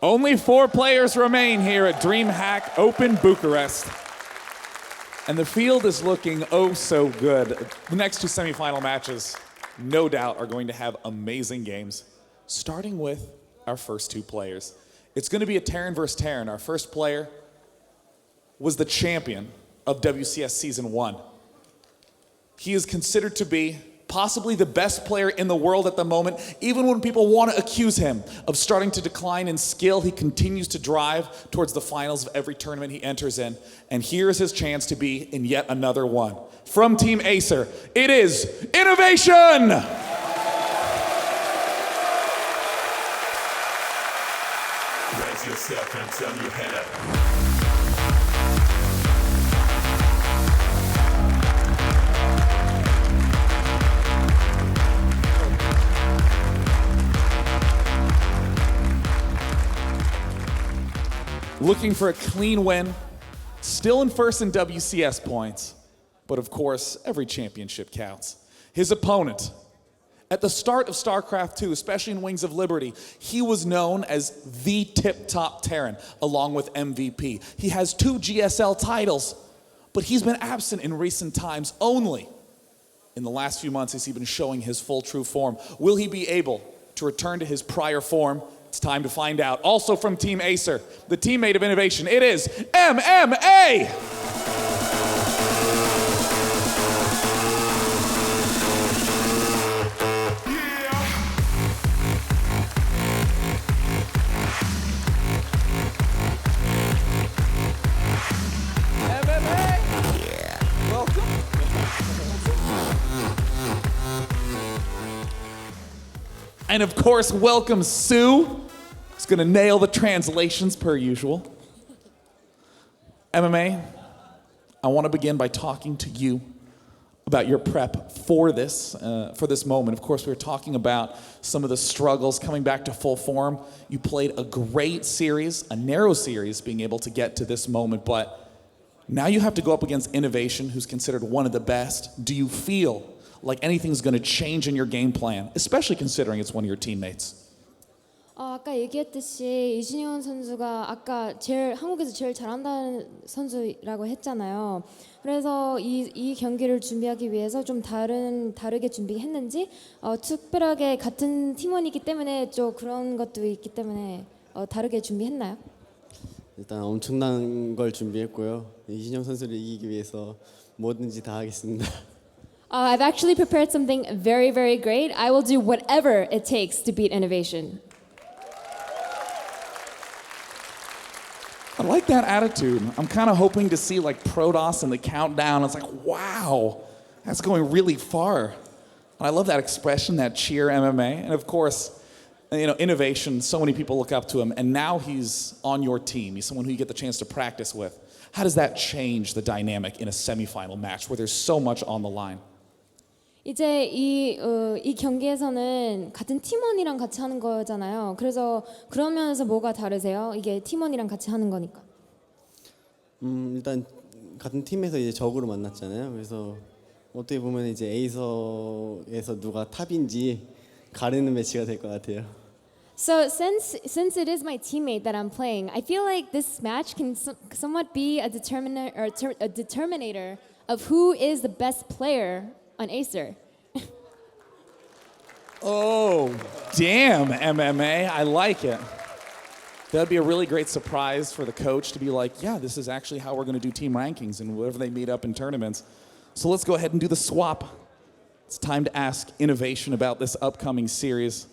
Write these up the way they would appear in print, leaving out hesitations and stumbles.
Only 4 players remain here at DreamHack Open Bucharest. And the field is looking oh so good. The next 2 semifinal matches, no doubt, are going to have amazing games, starting with our first 2 players. It's going to be a Terran versus Terran. Our first player was the champion of WCS Season 1. He is considered to be possibly the best player in the world at the moment. Even when people want to accuse him of starting to decline in skill, he continues to drive towards the finals of every tournament he enters in. And here's his chance to be in yet another one. From Team Acer, it is Innovation! Raise yourself and turn your head up. Looking for a clean win, still in first in WCS points, but of course, every championship counts. His opponent, at the start of StarCraft 2, especially in Wings of Liberty, he was known as the tip-top Terran, along with MVP. He has 2 GSL titles, but he's been absent in recent times. Only in the last few months has he been showing his full true form. Will he be able to return to his prior form? It's time to find out. Also from Team Acer, the teammate of Innovation, it is MMA! MMA! Yeah. Welcome. And of course, welcome Sue. Who's gonna nail the translations per usual. MMA, I want to begin by talking to you about your prep for this moment. Of course, we were talking about some of the struggles coming back to full form. You played a great series, a narrow series, being able to get to this moment, but now you have to go up against Innovation, who's considered one of the best. Do you feel like anything's going to change in your game plan, especially considering it's one of your teammates? 아까 얘기했듯이 이신영 선수가 아까 한국에서 제일 잘한다는 선수라고 했잖아요. 그래서 이 경기를 준비하기 위해서 좀 다르게 준비했는지 특별하게 같은 팀원이기 때문에 좀 그런 것도 있기 때문에 다르게 준비했나요? 일단 엄청난 걸 준비했고요. 이신영 선수를 이기기 위해서 뭐든지 다 하겠습니다. I've actually prepared something very, very great. I will do whatever it takes to beat Innovation. I like that attitude. I'm kind of hoping to see like Protoss and the countdown. It's like, wow, that's going really far. And I love that expression, that cheer MMA. And of course, you know, Innovation, so many people look up to him, and now he's on your team. He's someone who you get the chance to practice with. How does that change the dynamic in a semifinal match where there's so much on the line? 이제 이 경기에서는 같은 팀원이랑 같이 하는 거잖아요. 그래서 그런 면에서 뭐가 다르세요? 이게 팀원이랑 같이 하는 거니까. 일단 같은 팀에서 이제 적으로 만났잖아요. 그래서 어떻게 보면 이제 에이서에서 누가 탑인지 가르는 매치가 될 것 같아요. So since it is my teammate that I'm playing, I feel like this match can somewhat be a determinator of who is the best player on Acer. Oh, damn, MMA. I like it. That'd be a really great surprise for the coach to be like, yeah, this is actually how we're going to do team rankings and whatever they meet up in tournaments. So let's go ahead and do the swap. It's time to ask Innovation about this upcoming series.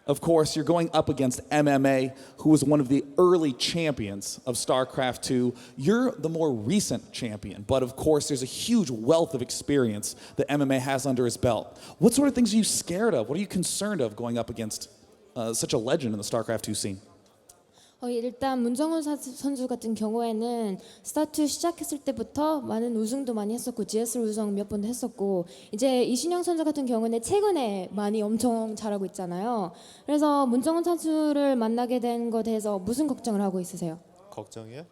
Of course, you're going up against MMA, who was one of the early champions of StarCraft 2. You're the more recent champion, but of course, there's a huge wealth of experience that MMA has under his belt. What sort of things are you scared of? What are you concerned of going up against such a legend in the StarCraft 2 scene? 일단 문정훈 선수 같은 경우에는 스타2 시작했을 때부터 많은 우승도 많이 했었고 GS 우승 몇 번도 했었고 이제 이신영 선수 같은 경우는 최근에 많이 엄청 잘하고 있잖아요. 그래서 문정훈 선수를 만나게 된 것에 대해서 무슨 걱정을 하고 있으세요? 걱정이요?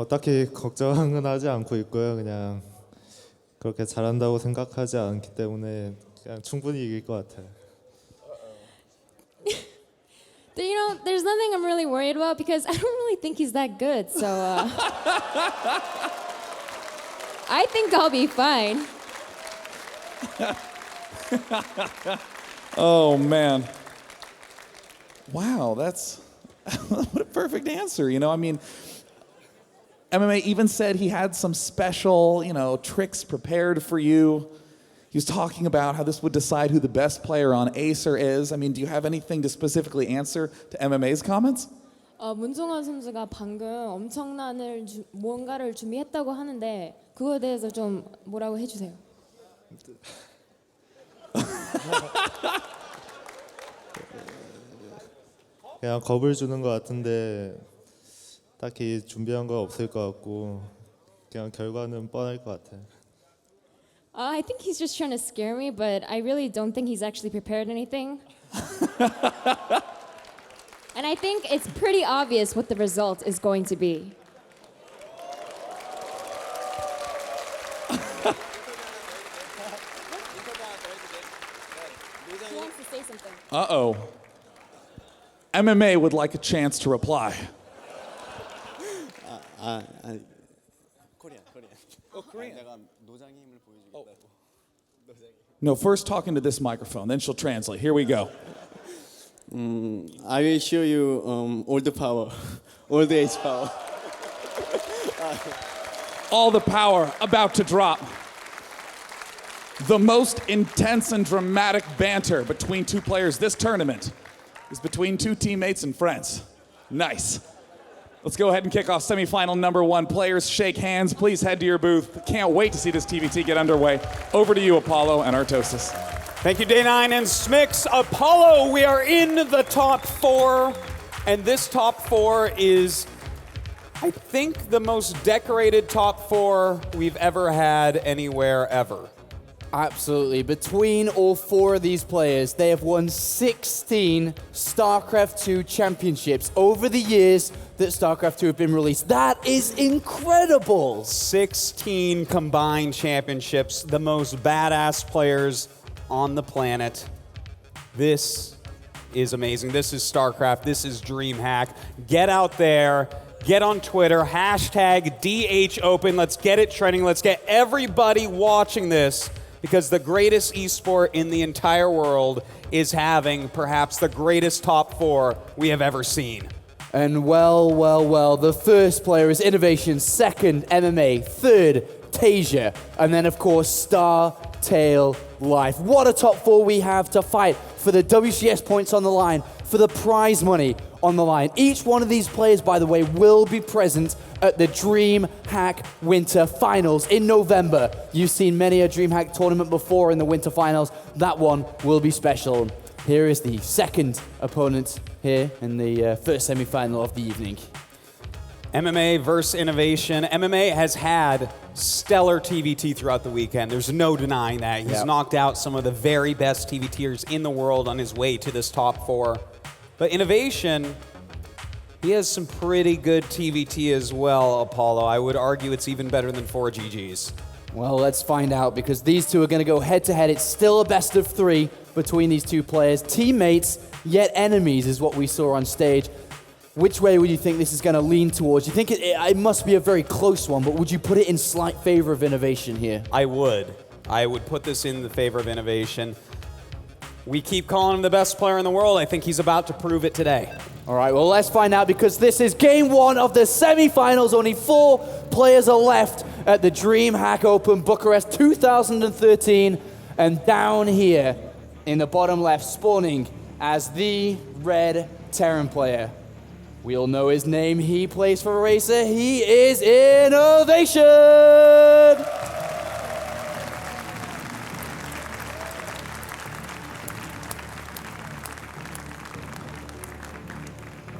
딱히 걱정은 하지 않고 있고요. 그냥 그렇게 잘한다고 생각하지 않기 때문에 그냥 충분히 이길 것 같아요. there's nothing I'm really worried about because I don't really think he's that good. So I think I'll be fine. Oh, man. Wow, that's what a perfect answer. You know, I mean, MMA even said he had some special, tricks prepared for you. He was talking about how this would decide who the best player on Acer is. I mean, do you have anything to specifically answer to MMA's comments? 문종원 선수가 방금 엄청난 뭔가를 준비했다고 하는데 그거에 대해서 좀 뭐라고 해주세요. 그냥 겁을 주는 것 같은데 딱히 준비한 거 없을 것 같고 그냥 결과는 뻔할 것 같아요. I think he's just trying to scare me, but I really don't think he's actually prepared anything. And I think it's pretty obvious what the result is going to be. He wants to say something. Uh-oh. MMA would like a chance to reply. 코리안. Korean. 내가 노장의 힘을 보여주겠다고. No, first talking to this microphone, then she'll translate. Here we go. I will show you all the power, all the age power. All the power about to drop. The most intense and dramatic banter between two players this tournament is between two teammates and friends. Nice. Let's go ahead and kick off semifinal number 1. Players, shake hands. Please head to your booth. Can't wait to see this TVT get underway. Over to you, Apollo and Artosis. Thank you, Day9 and Smix. Apollo, we are in the top 4, and this top 4 is, I think, the most decorated top 4 we've ever had anywhere ever. Absolutely. Between all 4 of these players, they have won 16 StarCraft 2 championships over the years that StarCraft 2 have been released. That is incredible. 16 combined championships, the most badass players on the planet. This is amazing. This is StarCraft. This is DreamHack. Get out there. Get on Twitter. Hashtag DHOpen. Let's get it trending. Let's get everybody watching this, because the greatest esport in the entire world is having perhaps the greatest top 4 we have ever seen. And well, the first player is Innovation, second MMA, third Tasia, and then of course Star Tail Life. What a top 4 we have to fight for the WCS points on the line, for the prize money on the line. Each one of these players, by the way, will be present at the DreamHack Winter Finals in November. You've seen many a DreamHack tournament before in the Winter Finals. That one will be special. Here is the second opponent here in the first semi-final of the evening. MMA versus Innovation. MMA has had stellar TVT throughout the weekend. There's no denying that. He's knocked out some of the very best TVTers in the world on his way to this top 4. But Innovation, he has some pretty good TVT as well, Apollo. I would argue it's even better than 4GG's. Well, let's find out, because these two are going to go head-to-head. It's still a best of 3 between these two players. Teammates, yet enemies is what we saw on stage. Which way would you think this is going to lean towards? You think it must be a very close one, but would you put it in slight favor of Innovation here? I would put this in the favor of Innovation. We keep calling him the best player in the world. I think he's about to prove it today. All right, well, let's find out, because this is game 1 of the semi-finals. Only 4 players are left at the DreamHack Open Bucharest 2013. And down here in the bottom left, spawning as the red Terran player. We all know his name. He plays for Racer. He is Innovation!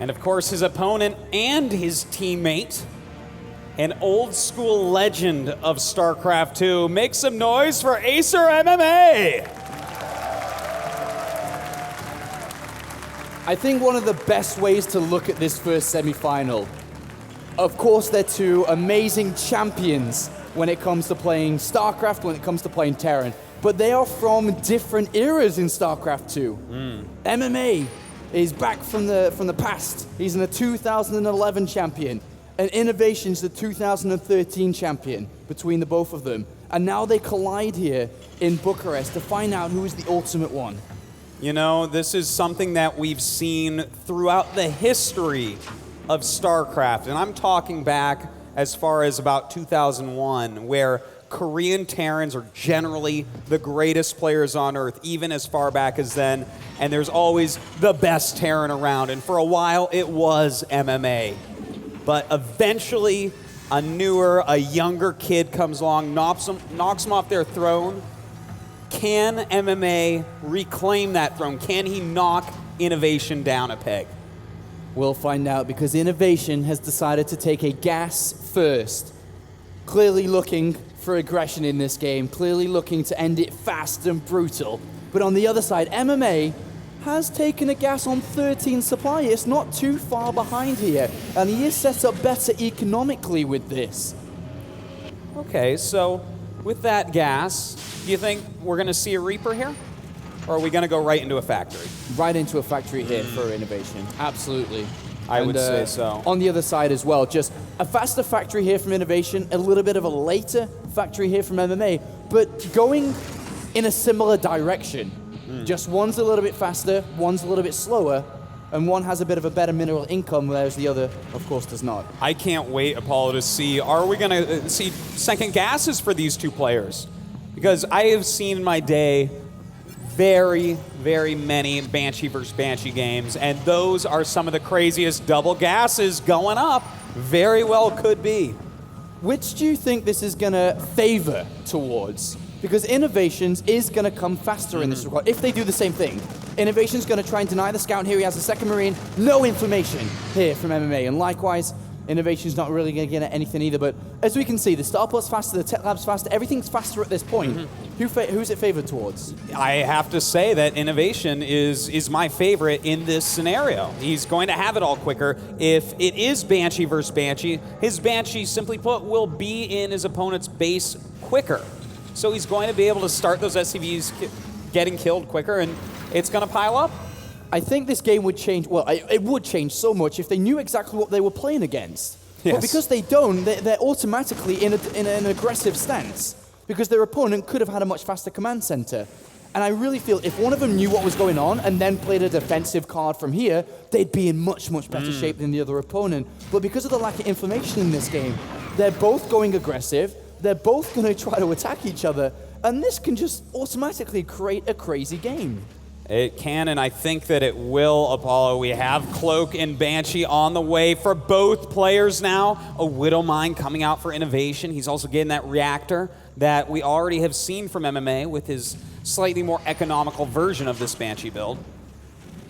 And of course, his opponent and his teammate, an old school legend of StarCraft 2. Make some noise for Acer MMA! I think one of the best ways to look at this first semi-final, of course, they're two amazing champions when it comes to playing StarCraft, when it comes to playing Terran, but they are from different eras in StarCraft 2. MMA is back from the past. He's a 2011 champion. And Innovation's the 2013 champion between the both of them. And now they collide here in Bucharest to find out who is the ultimate one. You know, this is something that we've seen throughout the history of StarCraft. And I'm talking back as far as about 2001, where Korean Terrans are generally the greatest players on Earth, even as far back as then. And there's always the best Terran around. And for a while, it was MMA. But eventually, a younger kid comes along, knocks them off their throne. Can MMA reclaim that throne? Can he knock Innovation down a peg? We'll find out, because Innovation has decided to take a gas first. Clearly looking for aggression in this game, clearly looking to end it fast and brutal. But on the other side, MMA has taken a gas on 13 supply. It's not too far behind here, and he is set up better economically with this. Okay, so with that gas, do you think we're going to see a Reaper here? Or are we going to go right into a factory? Right into a factory here for Innovation, absolutely. I would say so. On the other side as well, just a faster factory here from Innovation, a little bit of a later factory here from MMA, but going in a similar direction. Just one's a little bit faster, one's a little bit slower, and one has a bit of a better mineral income, whereas the other, of course, does not. I can't wait, Apollo, to see, are we going to see second gases for these two players? Because I have seen in my day very, very many Banshee versus Banshee games, and those are some of the craziest double gases going up. Very well could be. Which do you think this is going to favor towards? Because Innovations is going to come faster in this regard, if they do the same thing. Innovation's going to try and deny the scout here. He has a second Marine. No information here from MMA. And likewise, Innovation's not really going to get anything either. But as we can see, the Starport's faster, the Tech Lab's faster. Everything's faster at this point. Who's it favored towards? I have to say that Innovation is my favorite in this scenario. He's going to have it all quicker. If it is Banshee versus Banshee, his Banshee, simply put, will be in his opponent's base quicker. So he's going to be able to start those SCVs getting killed quicker, and it's going to pile up. I think this game would change, well, it would change so much if they knew exactly what they were playing against. Yes. But because they don't, they're automatically in an aggressive stance, because their opponent could have had a much faster command center. And I really feel if one of them knew what was going on and then played a defensive card from here, they'd be in much, much better shape than the other opponent. But because of the lack of information in this game, they're both going aggressive. They're both going to try to attack each other, and this can just automatically create a crazy game. It can, and I think that it will, Apollo. We have Cloak and Banshee on the way for both players now. A Widow Mine coming out for Innovation. He's also getting that reactor that we already have seen from MMA with his slightly more economical version of this Banshee build.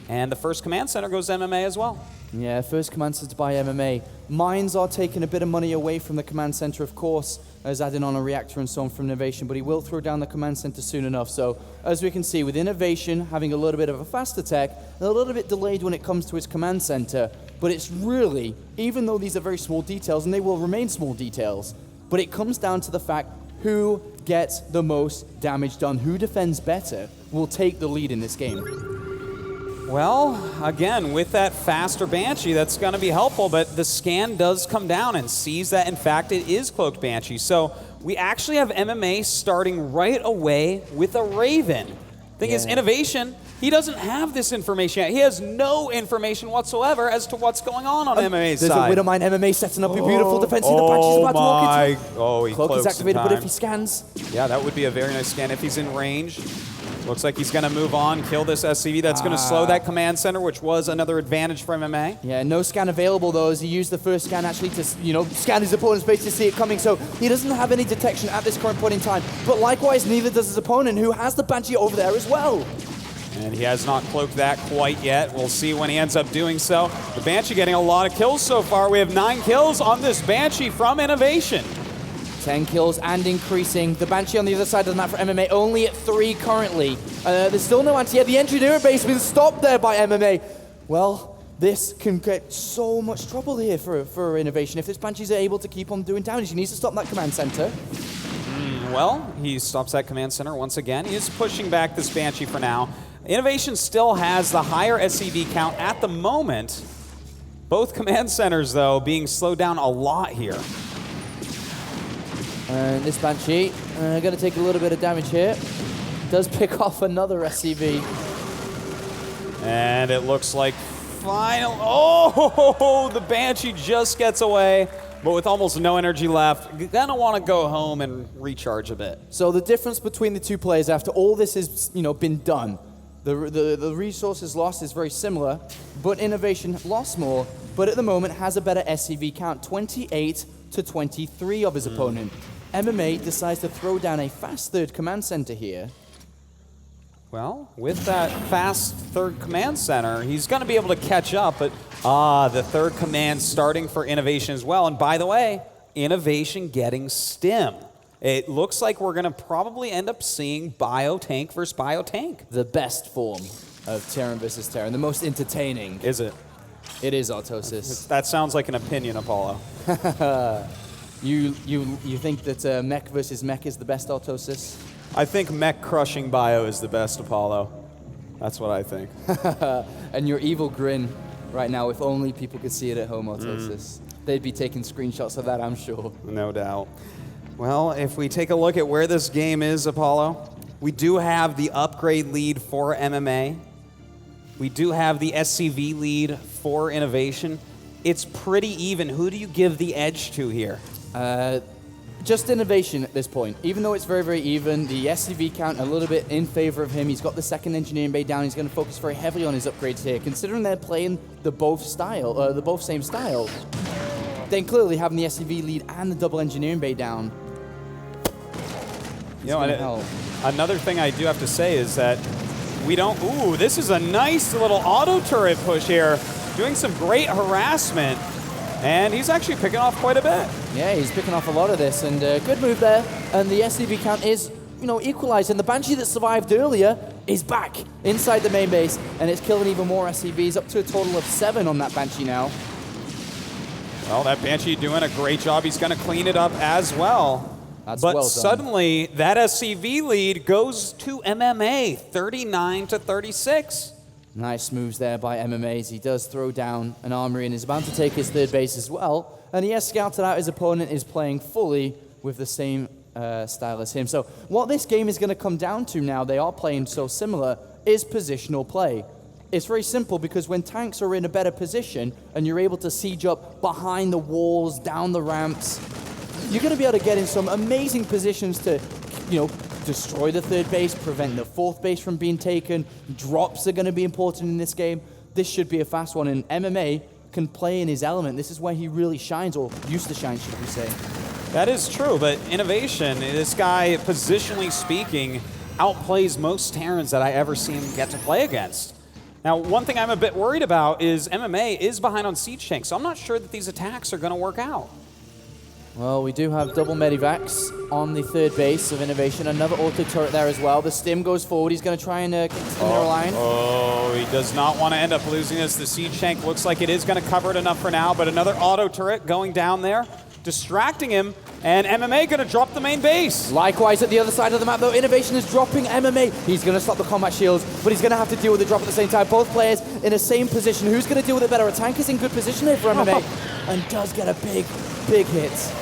And the first command center goes to MMA as well. Yeah, first command center by MMA. Mines are taking a bit of money away from the command center, of course, as adding on a reactor and so on from Innovation, but he will throw down the command center soon enough. So, as we can see, with Innovation having a little bit of a faster tech, a little bit delayed when it comes to his command center, but it's really, even though these are very small details, and they will remain small details, but it comes down to the fact who gets the most damage done, who defends better, will take the lead in this game. Well, again, with that faster Banshee, that's going to be helpful, but the scan does come down and sees that, in fact, it is Cloaked Banshee. So we actually have MMA starting right away with a Raven. Thing is, Innovation, he doesn't have this information yet. He has no information whatsoever as to what's going on MMA's side. There's a Widowmine MMA setting up a beautiful defense. The Banshee's about to walk into. Oh, he Cloak is cloaks activated, in but time. if he scans, Yeah, that would be a very nice scan if he's in range. Looks like he's going to move on, kill this SCV. That's going to slow that command center, which was another advantage for MMA. yeah, no scan available though, as he used the first scan actually to, scan his opponent's base to see it coming. So he doesn't have any detection at this current point in time. But likewise, neither does his opponent, who has the Banshee over there as well. And he has not cloaked that quite yet. We'll see when he ends up doing so. The Banshee getting a lot of kills so far. We have 9 kills on this Banshee from Innovation. 10 kills and increasing. The Banshee on the other side of the map for MMA only at 3 currently. There's still no anti. Yeah, the engineer base has been stopped there by MMA. Well, this can get so much trouble here for Innovation. If this Banshees are able to keep on doing damage, he needs to stop that command center. Well, he stops that command center once again. He is pushing back this Banshee for now. Innovation still has the higher SCV count at the moment. Both command centers, though, being slowed down a lot here. And this Banshee going to take a little bit of damage here. Does pick off another SCV. And it looks like final. Oh, the Banshee just gets away, but with almost no energy left. Gonna want to go home and recharge a bit. So the difference between the two players after all this has been done, the resources lost is very similar, but Innovation lost more, but at the moment has a better SCV count, 28 to 23 of his opponent. MMA decides to throw down a fast third command center here. Well, with that fast third command center, he's going to be able to catch up, but the third command starting for Innovation as well. And by the way, Innovation getting stim. It looks like we're going to probably end up seeing Bio-Tank versus Bio-Tank. The best form of Terran versus Terran, the most entertaining. Is it? It is Autosis. That sounds like an opinion, Apollo. You think that mech versus mech is the best Autosis? I think mech crushing Bio is the best, Apollo. That's what I think. And your evil grin right now, if only people could see it at home, Autosis. They'd be taking screenshots of that, I'm sure. No doubt. Well, if we take a look at where this game is, Apollo, we do have the upgrade lead for MMA. We do have the SCV lead for Innovation. It's pretty even. Who do you give the edge to here? Just Innovation at this point. Even though it's very, very even, the SCV count a little bit in favor of him. He's got the second engineering bay down. He's going to focus very heavily on his upgrades here. Considering they're playing the both same style, then clearly having the SCV lead and the double engineering bay down. Another thing I do have to say is that we don't. Ooh, this is a nice little auto turret push here, doing some great harassment. And he's actually picking off quite a bit. Yeah, he's picking off a lot of this, and good move there. And the SCV count is, equalized. And the Banshee that survived earlier is back inside the main base, and it's killing even more SCVs, up to a total of 7 on that Banshee now. Well, that Banshee doing a great job. He's going to clean it up as well. That's but well done. Suddenly, that SCV lead goes to MMA, 39 to 36. Nice moves there by MMA as he does throw down an armory and is about to take his third base as well. And he has scouted out his opponent, is playing fully with the same style as him. So what this game is going to come down to now, they are playing so similar, is positional play. It's very simple because when tanks are in a better position and you're able to siege up behind the walls, down the ramps, you're going to be able to get in some amazing positions to, destroy the third base, prevent the fourth base from being taken. Drops are going to be important in this game. This should be a fast one, and MMA can play in his element. This is where he really shines, or used to shine, should we say. That is true, but Innovation, this guy, positionally speaking, outplays most Terrans that I ever see him get to play against. Now, one thing I'm a bit worried about is MMA is behind on Siege Tank, so I'm not sure that these attacks are going to work out. Well, we do have double medivacs on the third base of Innovation. Another auto turret there as well. The stim goes forward. He's going to try and get to the middle line. Oh, he does not want to end up losing this. The Siege Tank looks like it is going to cover it enough for now, but another auto turret going down there, distracting him, and MMA going to drop the main base. Likewise, at the other side of the map, though, Innovation is dropping MMA. He's going to stop the combat shields, but he's going to have to deal with the drop at the same time. Both players in the same position. Who's going to deal with it better? A tank is in good position here for MMA and does get a big hit.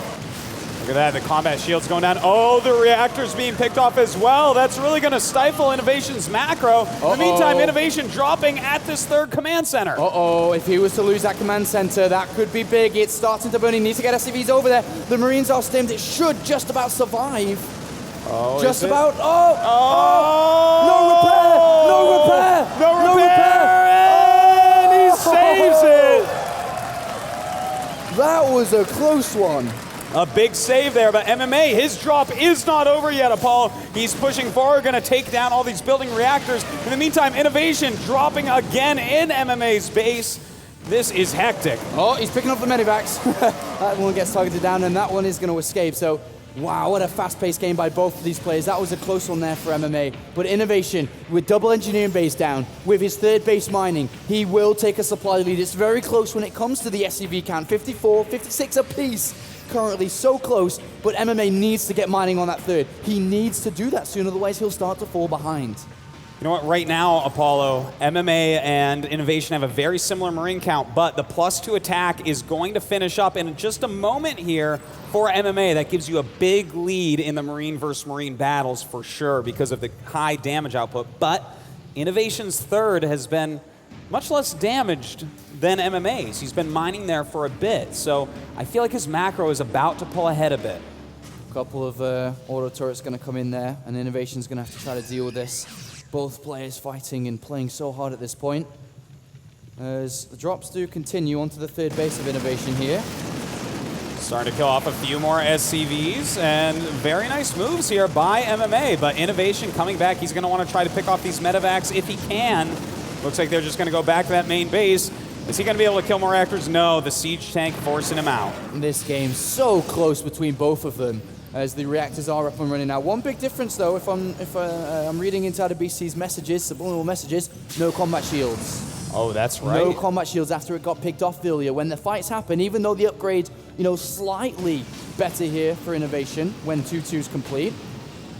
Look at that, the combat shield's going down. Oh, the reactor's being picked off as well. That's really going to stifle Innovation's macro. In the meantime, Innovation dropping at this third command center. If he was to lose that command center, that could be big. It's starting to burn. He needs to get SCVs over there. The Marines are stimmed. It should just about survive. Just about. No repair! And he saves it! That was a close one. A big save there, but MMA, his drop is not over yet, Apollo. He's pushing forward, going to take down all these building reactors. In the meantime, Innovation dropping again in MMA's base. This is hectic. Oh, he's picking up the medivacs. That one gets targeted down, and that one is going to escape. So, wow, what a fast-paced game by both of these players. That was a close one there for MMA. But Innovation, with double engineering base down, with his third base mining, he will take a supply lead. It's very close when it comes to the SCV count. 54, 56 apiece. Currently so close, but MMA needs to get mining on that third. He needs to do that soon, otherwise he'll start to fall behind. You know what, right now, Apollo, MMA and Innovation have a very similar Marine count, but the +2 attack is going to finish up in just a moment here for MMA. That gives you a big lead in the Marine versus Marine battles for sure because of the high damage output, but Innovation's third has been much less damaged than MMA's. He's been mining there for a bit, so I feel like his macro is about to pull ahead a bit. A couple of auto turrets going to come in there, and Innovation's going to have to try to deal with this. Both players fighting and playing so hard at this point. As the drops do continue onto the third base of Innovation here. Starting to kill off a few more SCVs, and very nice moves here by MMA, but Innovation coming back. He's going to want to try to pick off these medevacs if he can. Looks like they're just going to go back to that main base. Is he going to be able to kill more reactors? No, the siege tank forcing him out. This game's so close between both of them, as the reactors are up and running now. One big difference, though, if I'm reading inside of BC's messages, subliminal messages, no combat shields. Oh, that's right. No combat shields after it got picked off earlier. When the fights happen, even though the upgrade, slightly better here for Innovation when 2-2's complete,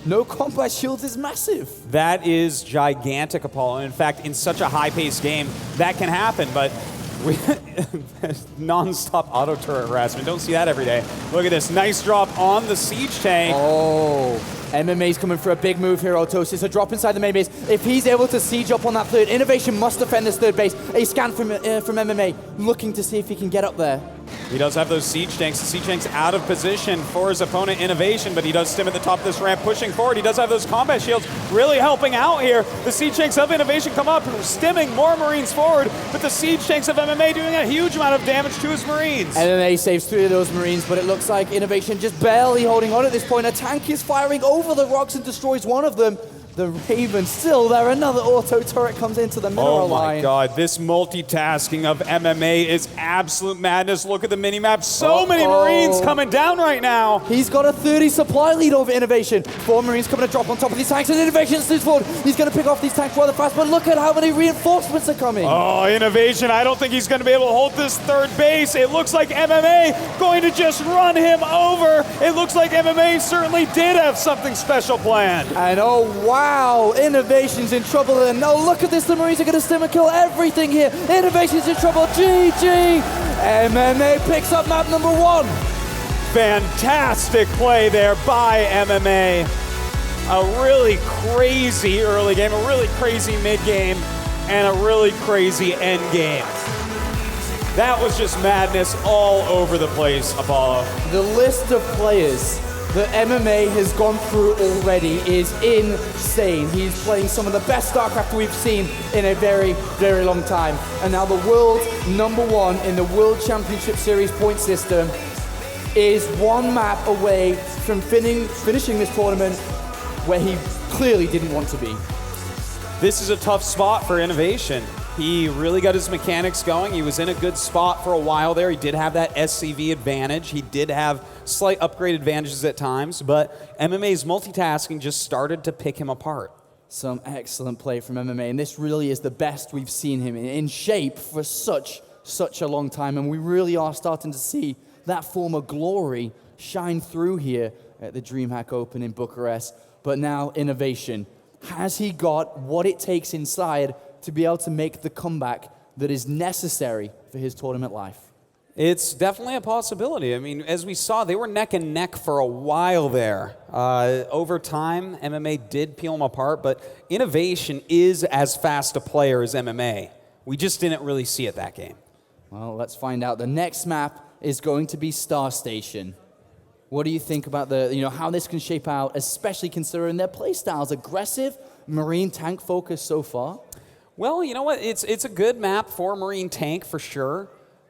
no combat shields is massive. That is gigantic, Apollo. In fact, in such a high-paced game, that can happen, but non-stop auto turret harassment. Don't see that every day. Look at this. Nice drop on the siege tank. Oh, MMA's coming for a big move here, Autosis. A drop inside the main base. If he's able to siege up on that third, Innovation must defend this third base. A scan from MMA, looking to see if he can get up there. He does have those siege tanks. The siege tank's out of position for his opponent, Innovation, but he does stim at the top of this ramp, pushing forward. He does have those combat shields really helping out here. The siege tanks of Innovation come up, stimming more Marines forward, but the siege tanks of MMA doing a huge amount of damage to his Marines. MMA saves 3 of those Marines, but it looks like Innovation just barely holding on at this point. A tank is firing over the rocks and destroys one of them. The Raven still there. Another auto turret comes into the mineral line. Oh my god, this multitasking of MMA is absolute madness. Look at the minimap. So many Marines coming down right now. He's got a 30 supply lead over Innovation. 4 Marines coming to drop on top of these tanks, and Innovation moves forward. He's going to pick off these tanks rather fast, but look at how many reinforcements are coming. Oh, Innovation, I don't think he's going to be able to hold this third base. It looks like MMA going to just run him over. It looks like MMA certainly did have something special planned. And oh wow, Innovation's in trouble. And oh, look at this, the Marines are going to stim and kill everything here. Innovation's in trouble. GG. MMA picks up map number 1. Fantastic play there by MMA. A really crazy early game, a really crazy mid game, and a really crazy end game. That was just madness all over the place, Apollo. The list of players that MMA has gone through already is insane. He's playing some of the best StarCraft we've seen in a very, very long time. And now the world #1 in the World Championship Series point system is one map away from finishing this tournament where he clearly didn't want to be. This is a tough spot for Innovation. He really got his mechanics going. He was in a good spot for a while there. He did have that SCV advantage. He did have slight upgrade advantages at times, but MMA's multitasking just started to pick him apart. Some excellent play from MMA, and this really is the best we've seen him in shape for such a long time, and we really are starting to see that former glory shine through here at the DreamHack Open in Bucharest. But now Innovation. Has he got what it takes inside to be able to make the comeback that is necessary for his tournament life? It's definitely a possibility. I mean, as we saw, they were neck and neck for a while there. Over time, MMA did peel them apart, but Innovation is as fast a player as MMA. We just didn't really see it that game. Well, let's find out. The next map is going to be Star Station. What do you think about how this can shape out, especially considering their play styles? Aggressive, Marine tank focus so far? Well, you know what? It's a good map for Marine tank for sure.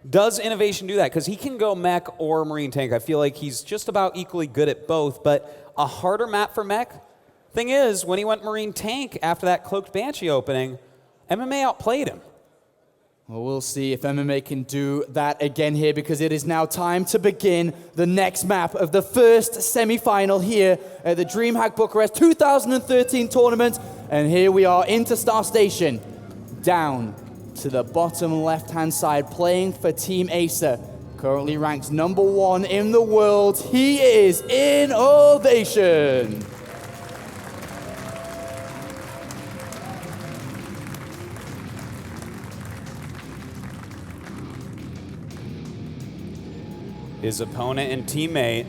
Does Innovation do that? Because he can go mech or Marine tank. I feel like he's just about equally good at both, but a harder map for mech. Thing is, when he went Marine tank after that Cloaked Banshee opening, MMA outplayed him. Well, we'll see if MMA can do that again here, because it is now time to begin the next map of the first semi-final here at the DreamHack Bucharest 2013 tournament. And here we are into Star Station, down to the bottom left-hand side, playing for Team Acer, currently ranked #1 in the world. He is Innovation. his opponent and teammate.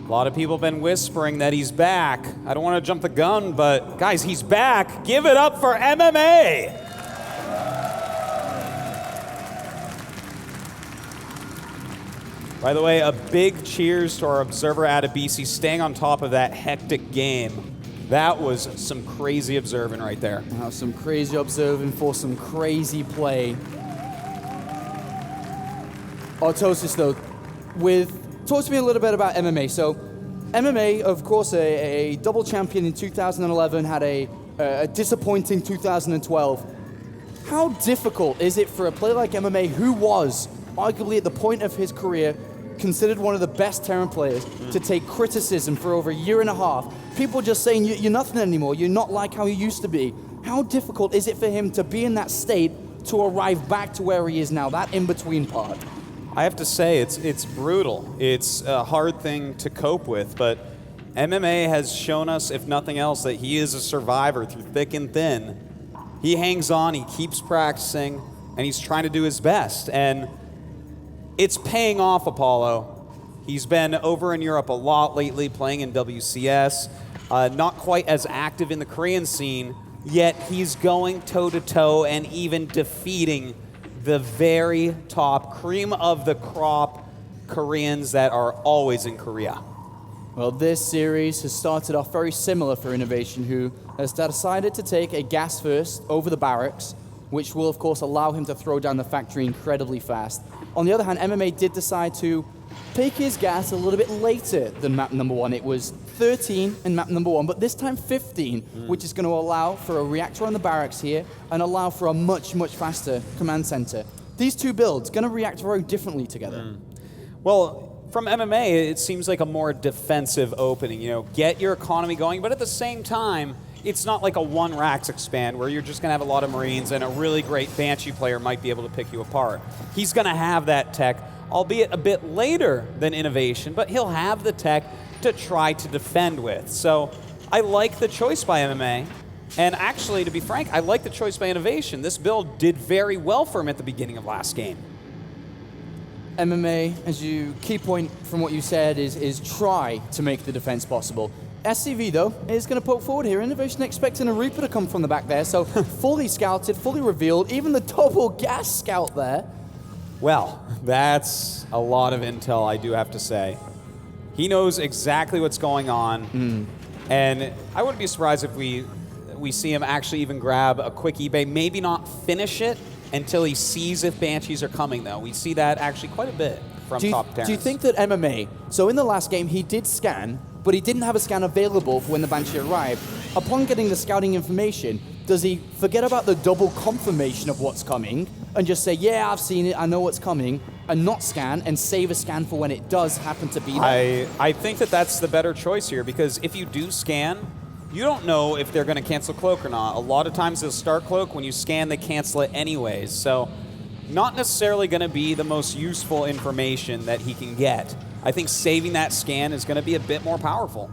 A lot of people have been whispering that he's back. I don't want to jump the gun, but guys, he's back. Give it up for MMA. By the way, a big cheers to our observer Adebisi staying on top of that hectic game. That was some crazy observing right there. Some crazy observing for some crazy play. Artosis, though, talk to me a little bit about MMA. So, MMA, of course, a double champion in 2011, had a disappointing 2012. How difficult is it for a player like MMA, who was arguably at the point of his career considered one of the best Terran players, to take criticism for over a year and a half? People just saying, you're nothing anymore, you're not like how you used to be. How difficult is it for him to be in that state to arrive back to where he is now, that in-between part? I have to say, it's brutal. It's a hard thing to cope with, but MMA has shown us, if nothing else, that he is a survivor through thick and thin. He hangs on, he keeps practicing, and he's trying to do his best. And it's paying off, Apollo. He's been over in Europe a lot lately, playing in WCS, not quite as active in the Korean scene, yet he's going toe-to-toe and even defeating the very top cream of the crop Koreans that are always in Korea. Well, this series has started off very similar for Innovation, who has decided to take a gas first over the barracks, which will, of course, allow him to throw down the factory incredibly fast. On the other hand, MMA did decide to pick his gas a little bit later than map number 1. It was 13 in map number 1, but this time 15, which is going to allow for a reactor on the barracks here and allow for a much, much faster command center. These two builds going to react very differently together. Well, from MMA, it seems like a more defensive opening. You know, get your economy going, but at the same time, it's not like a one racks expand where you're just going to have a lot of Marines and a really great Banshee player might be able to pick you apart. He's going to have that tech, albeit a bit later than Innovation, but he'll have the tech to try to defend with. So I like the choice by MMA. And actually, to be frank, I like the choice by Innovation. This build did very well for him at the beginning of last game. MMA, as you key point from what you said, is try to make the defense possible. SCV, though, is going to poke forward here. Innovation expecting a Reaper to come from the back there, so fully scouted, fully revealed, even the double gas scout there. Well, that's a lot of intel, I do have to say. He knows exactly what's going on, and I wouldn't be surprised if we see him actually even grab a quick eBay, maybe not finish it until he sees if Banshees are coming, though. We see that actually quite a bit from top Terrans. Do you think that MMA, so in the last game he did scan, but he didn't have a scan available for when the Banshee arrived. Upon getting the scouting information, does he forget about the double confirmation of what's coming and just say, yeah, I've seen it, I know what's coming, and not scan and save a scan for when it does happen to be there? I think that that's the better choice here, because if you do scan, you don't know if they're going to cancel Cloak or not. A lot of times they'll start Cloak. When you scan, they cancel it anyways. So not necessarily going to be the most useful information that he can get. I think saving that scan is going to be a bit more powerful.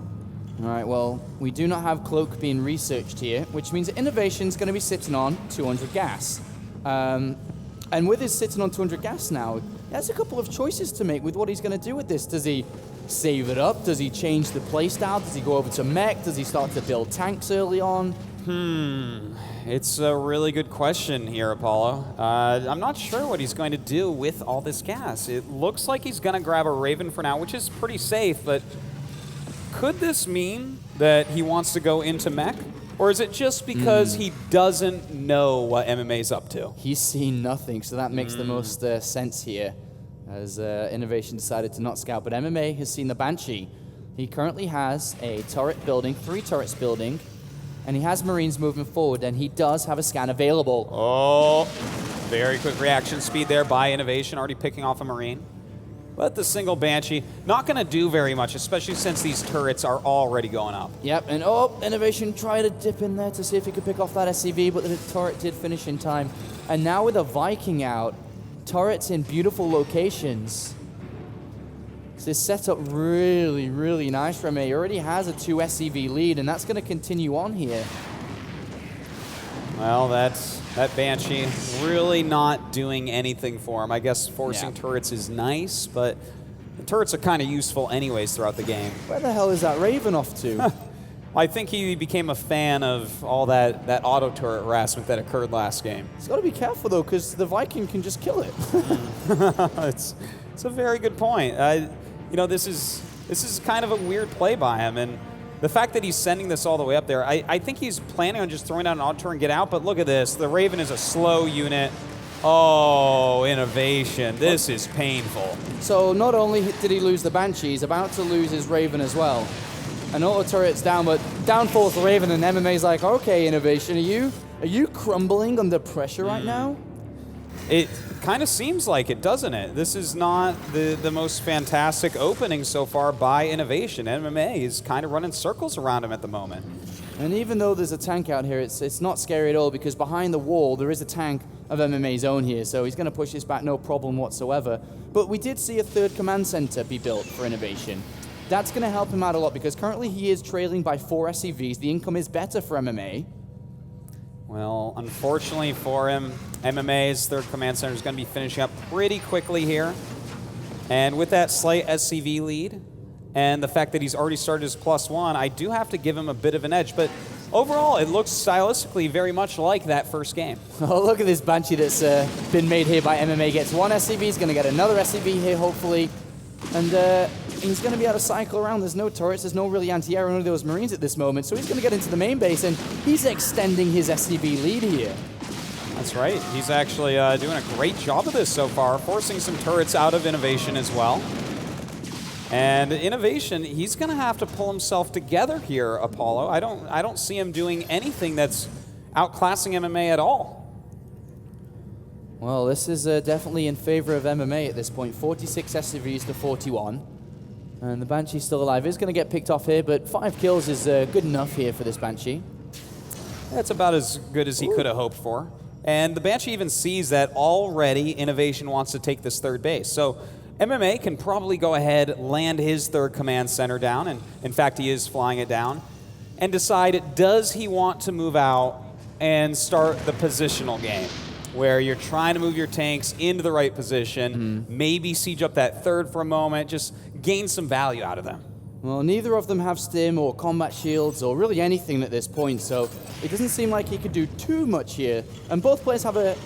All right, well, we do not have Cloak being researched here, which means that Innovation's going to be sitting on 200 gas. And with his sitting on 200 gas now, he has a couple of choices to make with what he's going to do with this. Does he save it up? Does he change the playstyle? Does he go over to mech? Does he start to build tanks early on? It's a really good question here, Apollo. I'm not sure what he's going to do with all this gas. It looks like he's going to grab a Raven for now, which is pretty safe, but could this mean that he wants to go into mech? Or is it just because he doesn't know what MMA's up to? He's seen nothing, so that makes the most sense here, as Innovation decided to not scout. But MMA has seen the Banshee. He currently has a turret building, 3 turrets building, and he has Marines moving forward, and he does have a scan available. Oh, very quick reaction speed there by Innovation, already picking off a Marine. But the single Banshee, not going to do very much, especially since these turrets are already going up. Yep, and Innovation tried to dip in there to see if he could pick off that SCV, but the turret did finish in time. And now with a Viking out, turrets in beautiful locations. So this setup really, really nice for him. He already has a 2 SCV lead, and that's going to continue on here. Well, that Banshee really not doing anything for him. I guess forcing turrets is nice, but the turrets are kind of useful anyways throughout the game. Where the hell is that Raven off to? I think he became a fan of all that auto turret harassment that occurred last game. He's got to be careful, though, because the Viking can just kill it. It's a very good point. You know, this is kind of a weird play by him, and the fact that he's sending this all the way up there, I think he's planning on just throwing out an auto turret and get out, but look at this. The Raven is a slow unit. Oh, innovation. This is painful. So not only did he lose the Banshee, he's about to lose his Raven as well. An auto turret's down, but down falls the Raven, and MMA's like, okay, innovation, are you crumbling under pressure right now? It kind of seems like it, doesn't it? This is not the most fantastic opening so far by Innovation. MMA is kind of running circles around him at the moment. And even though there's a tank out here, it's not scary at all, because behind the wall there is a tank of MMA's own here, so he's going to push this back no problem whatsoever. But we did see a third command center be built for Innovation. That's going to help him out a lot, because currently he is trailing by 4 SCVs. The income is better for MMA. Well, unfortunately for him, MMA's third command center is going to be finishing up pretty quickly here. And with that slight SCV lead, and the fact that he's already started his +1, I do have to give him a bit of an edge. But overall, it looks stylistically very much like that first game. Oh, look at this Banshee that's been made here by MMA. Gets 1 SCV, he's going to get another SCV here, hopefully. And he's going to be able to cycle around. There's no turrets, there's no really anti-air, none of those Marines at this moment. So he's going to get into the main base, and he's extending his SCV lead here. That's right. He's actually doing a great job of this so far, forcing some turrets out of Innovation as well. And Innovation, he's going to have to pull himself together here, Apollo. I don't see him doing anything that's outclassing MMA at all. Well, this is definitely in favor of MMA at this point. 46 SCVs to 41. And the Banshee's still alive. He's going to get picked off here, but 5 kills is good enough here for this Banshee. That's about as good as he could have hoped for. And the Banshee even sees that already Innovation wants to take this third base. So MMA can probably go ahead, land his third command center down, and in fact he is flying it down, and decide, does he want to move out and start the positional game, where you're trying to move your tanks into the right position, maybe siege up that third for a moment, just gain some value out of them. Well, neither of them have stim or combat shields or really anything at this point, so it doesn't seem like he could do too much here. And both players have a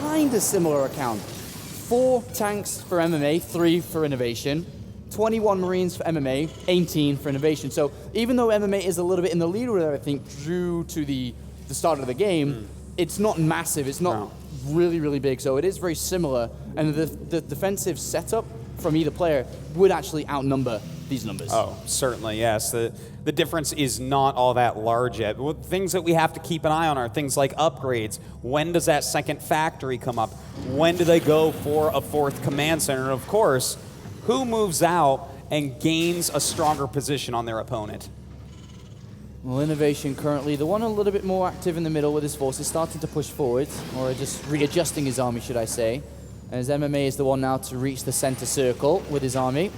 kind of similar account. 4 tanks for MMA, 3 for Innovation, 21 Marines for MMA, 18 for Innovation. So even though MMA is a little bit in the lead with everything due to the start of the game, it's not massive, it's not really big, so it is very similar, and the defensive setup from either player would actually outnumber these numbers. Oh, certainly, yes. The difference is not all that large yet. Things that we have to keep an eye on are things like upgrades. When does that second factory come up? When do they go for a 4th command center? And of course, who moves out and gains a stronger position on their opponent? Well, Innovation currently, the one a little bit more active in the middle with his forces, starting to push forward, or just readjusting his army, should I say, as MMA is the one now to reach the center circle with his army.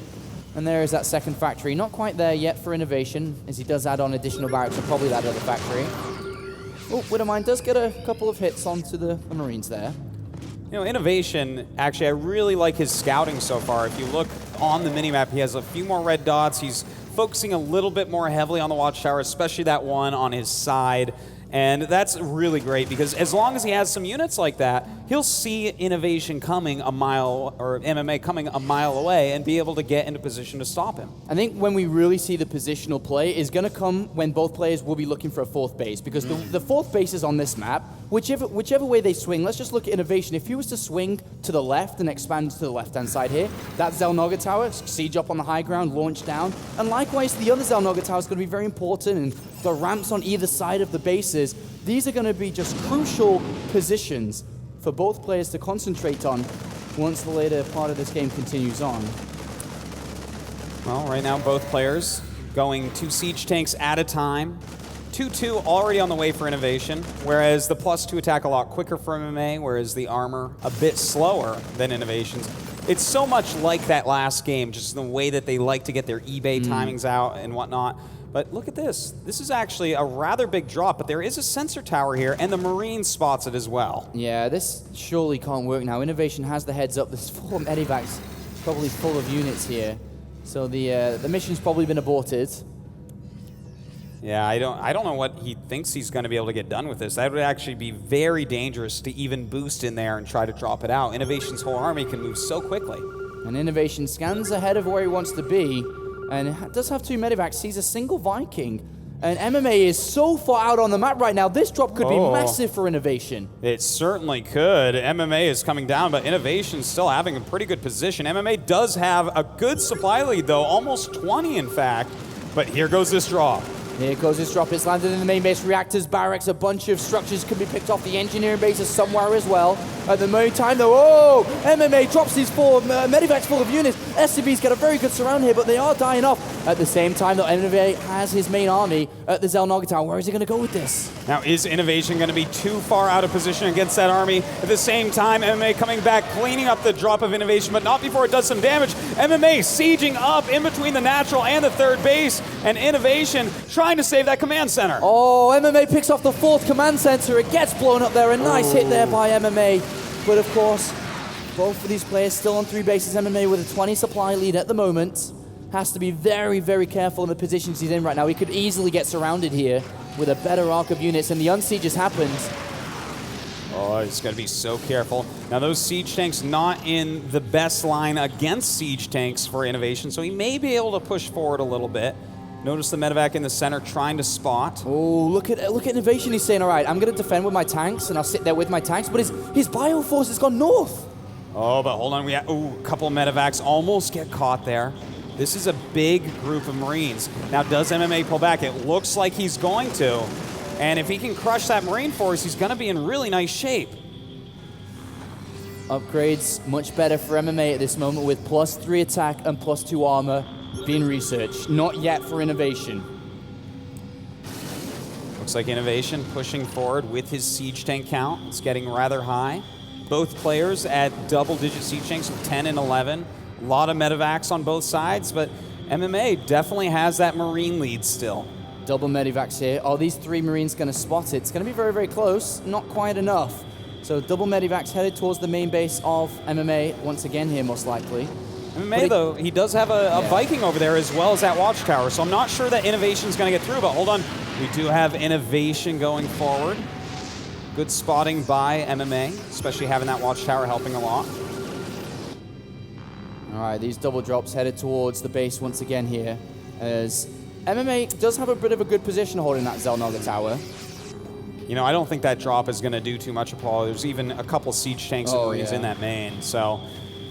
And there is that second factory. Not quite there yet for Innovation, as he does add on additional barracks for probably that other factory. Oh, Widowmine does get a couple of hits onto the Marines there. You know, Innovation, actually, I really like his scouting so far. If you look on the minimap, he has a few more red dots. He's focusing a little bit more heavily on the watchtower, especially that one on his side. And that's really great, because as long as he has some units like that, he'll see Innovation coming a mile, or MMA coming a mile away, and be able to get into position to stop him. I think when we really see the positional play is going to come when both players will be looking for a 4th base, because the 4th base is on this map. Whichever way they swing, let's just look at Innovation. If he was to swing to the left and expand to the left-hand side here, that Zelnoga tower, siege up on the high ground, launch down. And likewise, the other Zelnoga tower is going to be very important, and the ramps on either side of the bases, these are going to be just crucial positions for both players to concentrate on once the later part of this game continues on. Well, right now, both players going 2 siege tanks at a time. 2-2 already on the way for Innovation, whereas the +2 attack a lot quicker for MMA, whereas the armor a bit slower than Innovation's. It's so much like that last game, just the way that they like to get their eBay timings out and whatnot. But look at this. This is actually a rather big drop, but there is a sensor tower here, and the Marine spots it as well. Yeah, this surely can't work now. Innovation has the heads up. There's 4 medivacs, probably full of units here. So the mission's probably been aborted. Yeah, I don't know what he thinks he's going to be able to get done with this. That would actually be very dangerous to even boost in there and try to drop it out. Innovation's whole army can move so quickly. And Innovation scans ahead of where he wants to be, and does have 2 medivacs. Sees a single Viking. And MMA is so far out on the map right now, this drop could be massive for Innovation. It certainly could. MMA is coming down, but Innovation's still having a pretty good position. MMA does have a good supply lead, though, almost 20, in fact. But here goes this drop. Here goes this drop. It's landed in the main base. Reactors, barracks, a bunch of structures can be picked off. The engineering bases somewhere as well. At the meantime, though, MMA drops these 4 medivacs full of units. SCV's got a very good surround here, but they are dying off. At the same time, though, MMA has his main army at the Zelnaga Tower. Where is he going to go with this? Now, is Innovation going to be too far out of position against that army? At the same time, MMA coming back, cleaning up the drop of Innovation, but not before it does some damage. MMA sieging up in between the natural and the 3rd base, and Innovation trying to save that command center. Oh, MMA picks off the 4th command center. It gets blown up there. A nice hit there by MMA. But of course, both of these players still on 3 bases. MMA with a 20 supply lead at the moment. Has to be very, very careful in the positions he's in right now. He could easily get surrounded here with a better arc of units, and the unsiege has happened. Oh, he's got to be so careful. Now, those siege tanks not in the best line against siege tanks for Innovation, so he may be able to push forward a little bit. Notice the medevac in the center trying to spot. Oh, look at Innovation. He's saying, all right, I'm going to defend with my tanks, and I'll sit there with my tanks, but his bioforce has gone north. Oh, but hold on. We have a couple of medevacs almost get caught there. This is a big group of Marines. Now, does MMA pull back? It looks like he's going to. And if he can crush that Marine force, he's going to be in really nice shape. Upgrades much better for MMA at this moment with +3 attack and +2 armor being researched. Not yet for Innovation. Looks like Innovation pushing forward with his siege tank count. It's getting rather high. Both players at double-digit siege tanks with 10 and 11. A lot of medevacs on both sides, but MMA definitely has that Marine lead still. Double medivacs here. Are these 3 Marines going to spot it? It's going to be very, very close. Not quite enough. So double medivacs headed towards the main base of MMA once again here, most likely. MMA, though, he does have a Viking over there as well as that watchtower, so I'm not sure that Innovation's going to get through, but hold on. We do have Innovation going forward. Good spotting by MMA, especially having that watchtower helping a lot. All right, these double drops headed towards the base once again here, as MMA does have a bit of a good position holding that Zelnaga Tower. You know, I don't think that drop is going to do too much, Paul. There's even a couple siege tanks and Marines in that main, so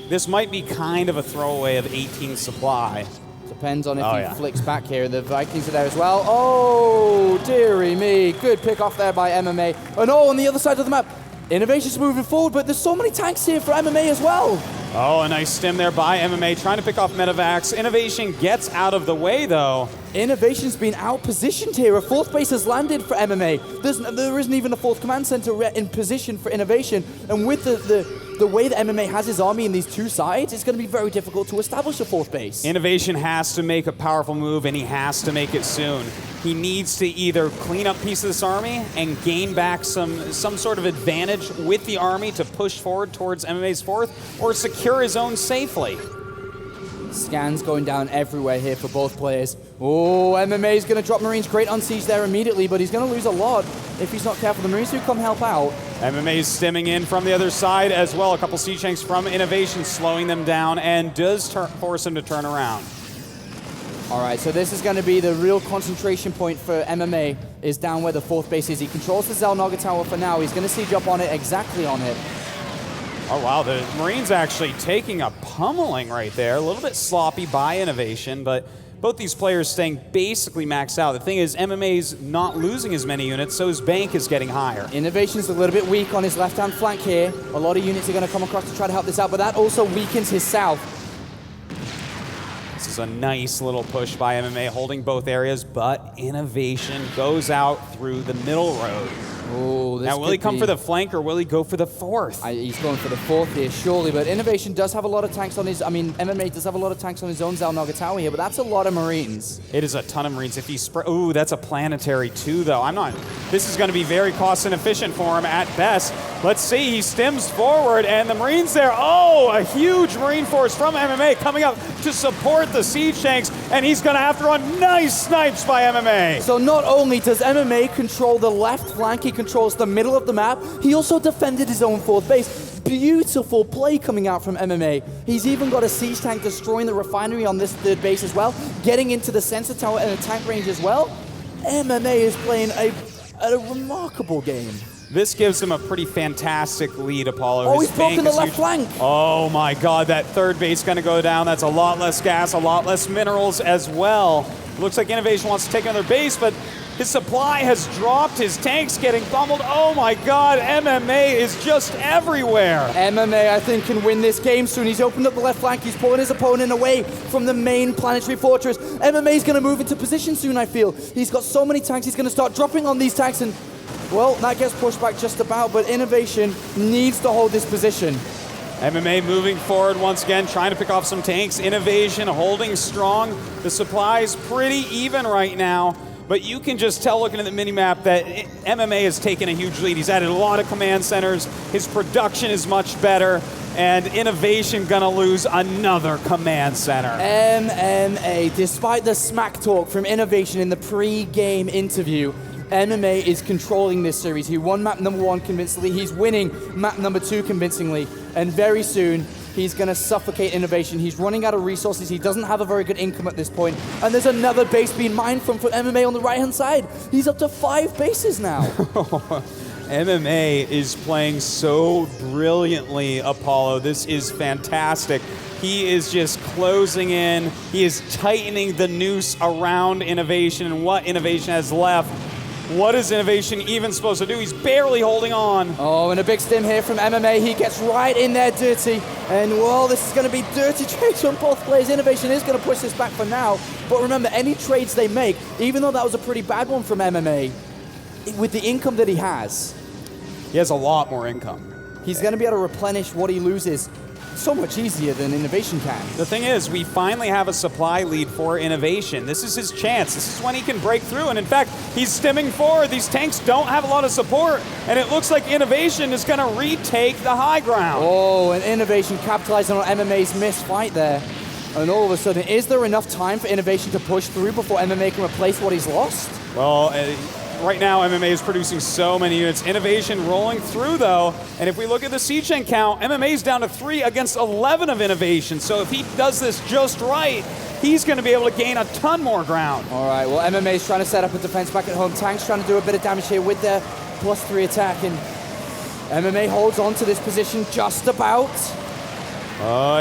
this might be kind of a throwaway of 18 supply. Depends on if he flicks back here. The Vikings are there as well. Oh, dearie me. Good pick off there by MMA. And on the other side of the map, Innovation's moving forward, but there's so many tanks here for MMA as well. Oh, a nice stim there by MMA, trying to pick off medevacs. Innovation gets out of the way, though. Innovation's been out-positioned here. A 4th base has landed for MMA. There isn't even a 4th command center in position for Innovation. And with the way that MMA has his army in these 2 sides, it's going to be very difficult to establish a 4th base. Innovation has to make a powerful move, and he has to make it soon. He needs to either clean up pieces of this army and gain back some sort of advantage with the army to push forward towards MMA's 4th, or secure his own safely. Scans going down everywhere here for both players. Oh, MMA is going to drop Marines. Great unsiege there immediately, but he's going to lose a lot if he's not careful. The Marines do come help out. MMA is stemming in from the other side as well. A couple siege tanks from Innovation slowing them down and does force him to turn around. All right, so this is going to be the real concentration point for MMA, is down where the 4th base is. He controls the Zelnaga Tower for now. He's going to siege up on it, exactly on it. Oh, wow, the Marines actually taking a pummeling right there. A little bit sloppy by Innovation, but both these players staying basically maxed out. The thing is, MMA's not losing as many units, so his bank is getting higher. Innovation's a little bit weak on his left-hand flank here. A lot of units are going to come across to try to help this out, but that also weakens his south. This is a nice little push by MMA, holding both areas, but Innovation goes out through the middle road. Oh, this Now, will he could come be- for the flank or will he go for the fourth? He's going for the fourth here, surely. But Innovation does have a lot of tanks on his... I mean, MMA does have a lot of tanks on his own Zal Nagatawa here, but that's a lot of Marines. It is a ton of Marines. If he ooh, that's a planetary too, though. This is going to be very cost inefficient for him at best. Let's see, he stims forward, and the Marines there, a huge Marine force from MMA coming up to support the siege tanks, and he's going to have to run nice snipes by MMA. So not only does MMA control the left flank, he controls the middle of the map, he also defended his own fourth base. Beautiful play coming out from MMA. He's even got a siege tank destroying the refinery on this third base as well, getting into the sensor tower and a tank range as well. MMA is playing a remarkable game. This gives him a pretty fantastic lead, Apollo. Oh, His he's broken tank the is left huge. flank. Oh my God, that third base going to go down. That's a lot less gas, a lot less minerals as well. Looks like Innovation wants to take another base, but his supply has dropped. His tank's getting pummeled. Oh my God, MMA is just everywhere. MMA, I think, can win this game soon. He's opened up the left flank. He's pulling his opponent away from the main planetary fortress. MMA's going to move into position soon, I feel. He's got so many tanks. He's going to start dropping on these tanks, and, well, that gets pushed back just about, but Innovation needs to hold this position. MMA moving forward once again, trying to pick off some tanks. Innovation holding strong. The supply's pretty even right now. But you can just tell looking at the minimap that MMA has taken a huge lead. He's added a lot of command centers. His production is much better. And Innovation gonna lose another command center. MMA, despite the smack talk from Innovation in the pre-game interview, MMA is controlling this series. He won map number 1 convincingly. He's winning map number 2 convincingly. And very soon, he's going to suffocate Innovation. He's running out of resources. He doesn't have a very good income at this point. And there's another base being mined from MMA on the right-hand side. He's up to 5 bases now. MMA is playing so brilliantly, Apollo. This is fantastic. He is just closing in. He is tightening the noose around Innovation and what Innovation has left. What is Innovation even supposed to do? He's barely holding on. Oh, and a big stim here from MMA. He gets right in there dirty. And, well, this is going to be dirty trades from both players. Innovation is going to push this back for now. But remember, any trades they make, even though that was a pretty bad one from MMA, with the income that he has a lot more income. He's going to be able to replenish what he loses so much easier than Innovation can. The thing is, we finally have a supply lead for Innovation. This is his chance. This is when he can break through. And in fact, he's stimming forward. These tanks don't have a lot of support. And it looks like Innovation is going to retake the high ground. Oh, and Innovation capitalizing on MMA's missed fight there. And all of a sudden, is there enough time for Innovation to push through before MMA can replace what he's lost? Well, right now, MMA is producing so many units. Innovation rolling through, though. And if we look at the siege tank count, MMA is down to 3 against 11 of Innovation. So if he does this just right, he's going to be able to gain a ton more ground. All right, well, MMA is trying to set up a defense back at home. Tank's trying to do a bit of damage here with their +3 attack. And MMA holds on to this position just about.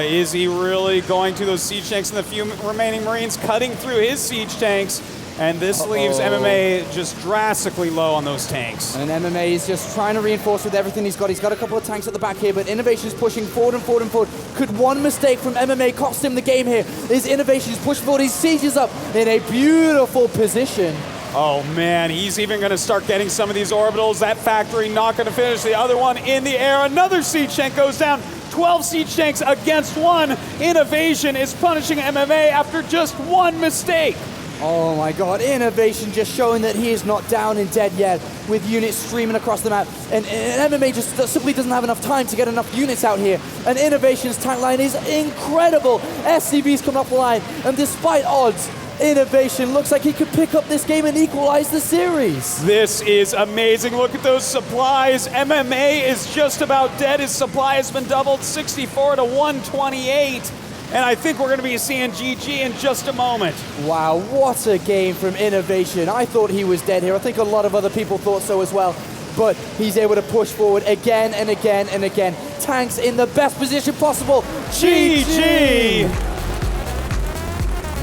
Is he really going to those siege tanks and the few remaining Marines cutting through his siege tanks? And this leaves MMA just drastically low on those tanks. And MMA is just trying to reinforce with everything he's got. He's got a couple of tanks at the back here, but Innovation is pushing forward and forward and forward. Could one mistake from MMA cost him the game here? His Innovation is pushing forward. He sieges up in a beautiful position. Oh man, he's even going to start getting some of these orbitals. That factory not going to finish. The other one in the air. Another siege tank goes down. 12 siege tanks against 1. Innovation is punishing MMA after just one mistake. Oh my God, Innovation just showing that he is not down and dead yet with units streaming across the map. And MMA just simply doesn't have enough time to get enough units out here. And Innovation's tank line is incredible. SCV's coming up the line. And despite odds, Innovation looks like he could pick up this game and equalize the series. This is amazing. Look at those supplies. MMA is just about dead. His supply has been doubled, 64 to 128. And I think we're going to be seeing GG in just a moment. Wow, what a game from Innovation. I thought he was dead here. I think a lot of other people thought so as well. But he's able to push forward again and again and again. Tanks in the best position possible. GG!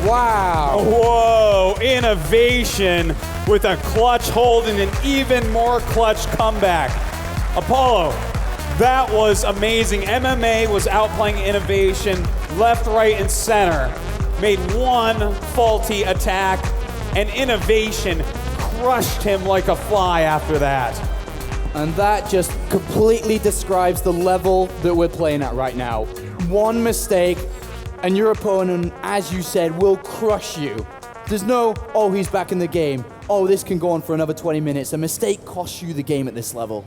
Wow. Whoa, Innovation with a clutch hold and an even more clutch comeback. Apollo, that was amazing. MMA was outplaying Innovation left, right, and center. Made one faulty attack, and Innovation crushed him like a fly after that. And that just completely describes the level that we're playing at right now. One mistake, and your opponent, as you said, will crush you. There's no, oh, he's back in the game. Oh, this can go on for another 20 minutes. A mistake costs you the game at this level.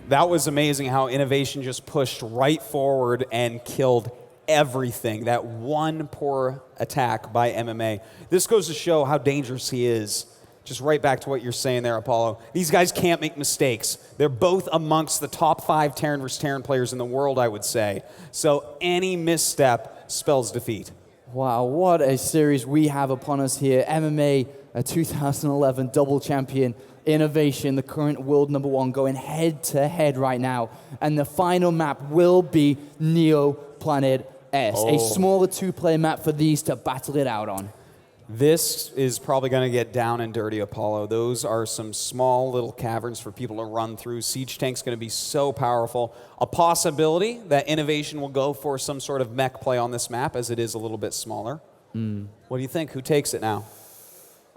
That was amazing how Innovation just pushed right forward and killed everything. That one poor attack by MMA. This goes to show how dangerous he is. Just right back to what you're saying there, Apollo. These guys can't make mistakes. They're both amongst the top 5 Terran vs. Terran players in the world, I would say. So any misstep spells defeat. Wow, what a series we have upon us here. MMA, a 2011 double champion. Innovation, the current world #1, going head-to-head right now. And the final map will be Neo Planet S, a smaller 2-player map for these to battle it out on. This is probably going to get down and dirty, Apollo. Those are some small little caverns for people to run through. Siege Tank's going to be so powerful. A possibility that Innovation will go for some sort of mech play on this map, as it is a little bit smaller. What do you think? Who takes it now?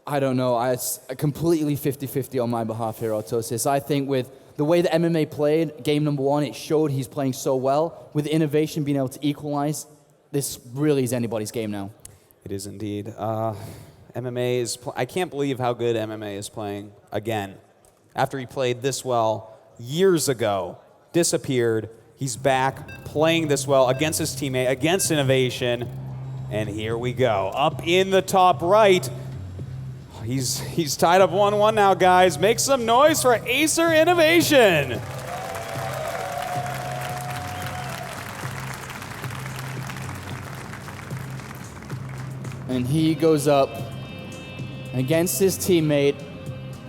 I don't know. It's completely 50-50 on my behalf here, Autosis. I think with the way that MMA played, game #1, it showed he's playing so well. With Innovation being able to equalize, this really is anybody's game now. It is indeed. MMA is. I can't believe how good MMA is playing again. After he played this well years ago, disappeared. He's back playing this well against his teammate, against Innovation, and here we go. Up in the top right. He's tied up 1-1 now, guys. Make some noise for Acer Innovation. And he goes up against his teammate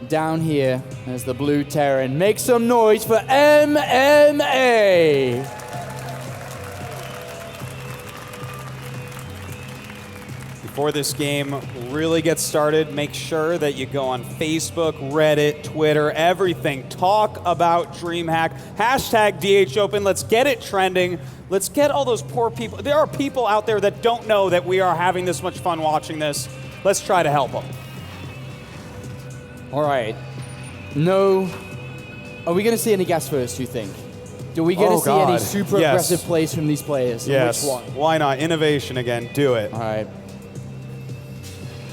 down here as the blue Terran. Make some noise for MMA! Before this game really gets started, make sure that you go on Facebook, Reddit, Twitter, everything. Talk about DreamHack. Hashtag DHOpen. Let's get it trending. Let's get all those poor people. There are people out there that don't know that we are having this much fun watching this. Let's try to help them. All right. No. Are we going to see any gas first, do you think? Do we get to see any super aggressive plays from these players? Yes. Which one? Why not? Innovation again. Do it. All right.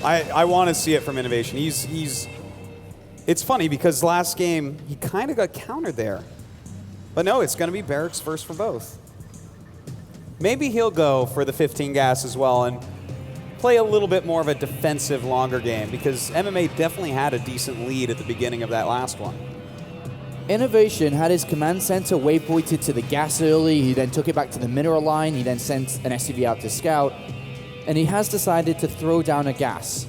I want to see it from Innovation. It's funny because last game he kind of got countered there. But no, it's going to be Barracks first for both. Maybe he'll go for the 15 gas as well and play a little bit more of a defensive, longer game because MMA definitely had a decent lead at the beginning of that last one. Innovation had his command center waypointed to the gas early. He then took it back to the mineral line. He then sent an SCV out to scout. And he has decided to throw down a gas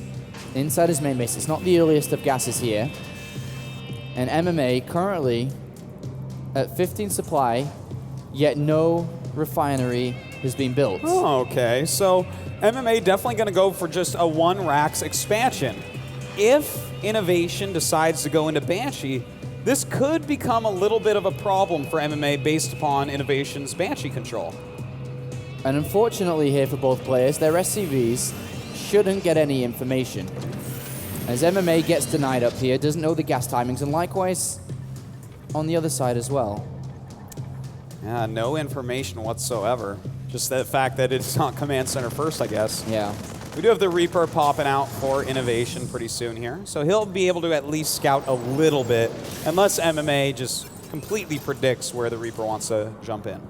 inside his main base. It's not the earliest of gases here. And MMA currently at 15 supply, yet no refinery has been built. Oh, okay. So MMA definitely going to go for just a 1 Rax expansion. If Innovation decides to go into Banshee, this could become a little bit of a problem for MMA based upon Innovation's Banshee control. And unfortunately here for both players, their SCVs shouldn't get any information. As MMA gets denied up here, doesn't know the gas timings, and likewise on the other side as well. Yeah, no information whatsoever. Just the fact that it's not command center first, I guess. Yeah. We do have the Reaper popping out for Innovation pretty soon here. So he'll be able to at least scout a little bit, unless MMA just completely predicts where the Reaper wants to jump in.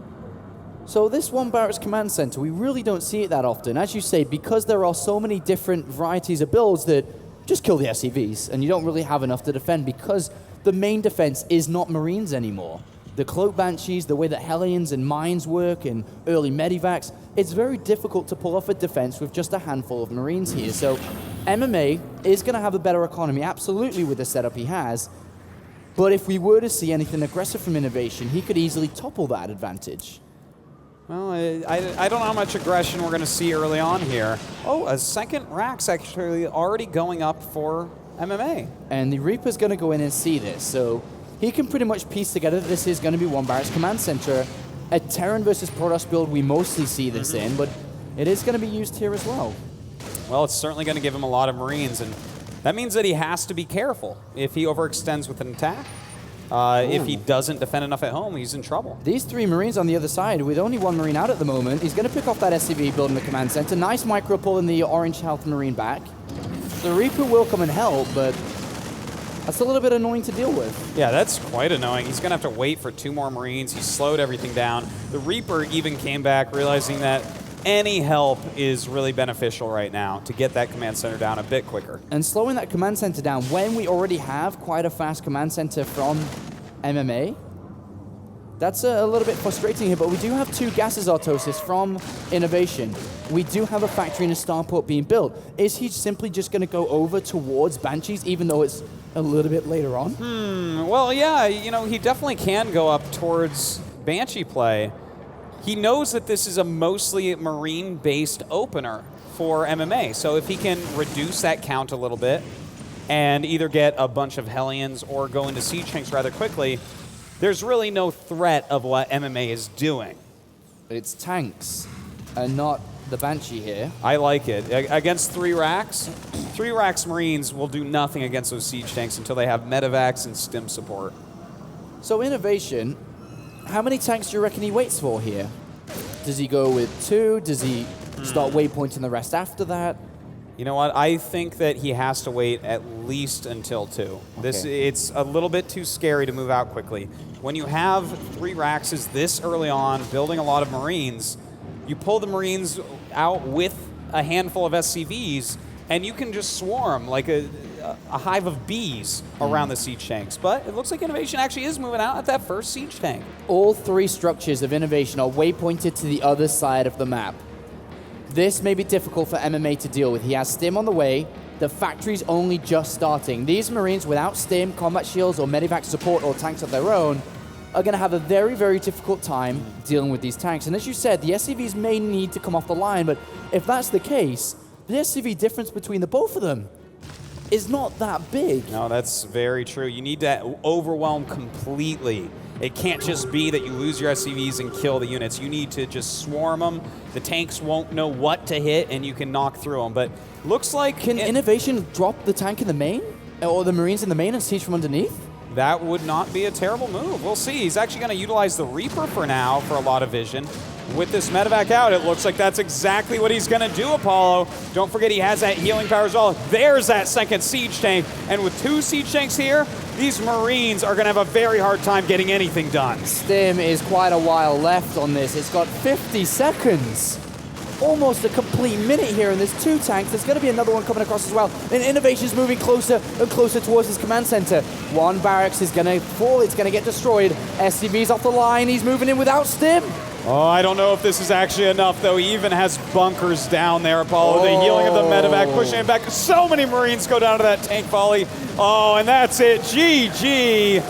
So this one Barracks command center, we really don't see it that often. As you say, because there are so many different varieties of builds that just kill the SCVs, and you don't really have enough to defend because the main defense is not Marines anymore. The Cloak Banshees, the way that Hellions and Mines work, and early Medivacs, it's very difficult to pull off a defense with just a handful of Marines here. So MMA is going to have a better economy, absolutely, with the setup he has. But if we were to see anything aggressive from Innovation, he could easily topple that advantage. Well, I don't know how much aggression we're going to see early on here. Oh, a second Rax actually already going up for MMA. And the Reaper's going to go in and see this. So he can pretty much piece together that this is going to be one Barracks command center. A Terran versus Protoss build we mostly see this in, but it is going to be used here as well. Well, it's certainly going to give him a lot of Marines, and that means that he has to be careful if he overextends with an attack. If he doesn't defend enough at home, he's in trouble. These 3 Marines on the other side, with only 1 Marine out at the moment, he's going to pick off that SCV building the command center. Nice micro pull in the orange health Marine back. The Reaper will come and help, but that's a little bit annoying to deal with. Yeah, that's quite annoying. He's going to have to wait for 2 more Marines. He slowed everything down. The Reaper even came back, realizing that any help is really beneficial right now to get that command center down a bit quicker. And slowing that command center down when we already have quite a fast command center from MMA, that's a little bit frustrating here, but we do have 2 gases Artosis from Innovation. We do have a factory and a starport being built. Is he simply just going to go over towards Banshees, even though it's a little bit later on? Well, yeah, you know, he definitely can go up towards Banshee play. He knows that this is a mostly Marine-based opener for MMA, so if he can reduce that count a little bit and either get a bunch of Hellions or go into Siege Tanks rather quickly, there's really no threat of what MMA is doing. It's tanks and not the Banshee here. I like it. Against 3 racks, 3 racks Marines will do nothing against those Siege Tanks until they have medevacs and stim support. So Innovation, how many tanks do you reckon he waits for here? Does he go with 2? Does he start waypointing the rest after that? You know what? I think that he has to wait at least until 2. It's a little bit too scary to move out quickly. When you have 3 Raxes this early on, building a lot of Marines, you pull the Marines out with a handful of SCVs, and you can just swarm like a hive of bees around the siege tanks. But it looks like Innovation actually is moving out at that first siege tank. All 3 structures of Innovation are waypointed to the other side of the map. This may be difficult for MMA to deal with. He has Stim on the way. The factory's only just starting. These Marines without Stim, combat shields, or medevac support or tanks of their own are going to have a very, very difficult time dealing with these tanks. And as you said, the SCVs may need to come off the line, but if that's the case, the SCV difference between the both of them is not that big. No, that's very true. You need to overwhelm completely. It can't just be that you lose your SCVs and kill the units. You need to just swarm them. The tanks won't know what to hit, and you can knock through them. But looks like... Can Innovation drop the tank in the main? Or the Marines in the main and siege from underneath? That would not be a terrible move. We'll see. He's actually going to utilize the Reaper for now for a lot of vision. With this medevac out, it looks like that's exactly what he's going to do, Apollo. Don't forget he has that healing power as well. There's that second siege tank. And with 2 siege tanks here, these Marines are going to have a very hard time getting anything done. Stim is quite a while left on this. It's got 50 seconds. Almost a complete minute here, and there's 2 tanks. There's going to be another one coming across as well. And Innovation's moving closer and closer towards his command center. 1 barracks is going to fall. It's going to get destroyed. SCV's off the line. He's moving in without Stim. Oh, I don't know if this is actually enough, though. He even has bunkers down there, Apollo. The healing of the medevac, pushing it back. So many Marines go down to that tank volley. Oh, and that's it. GG.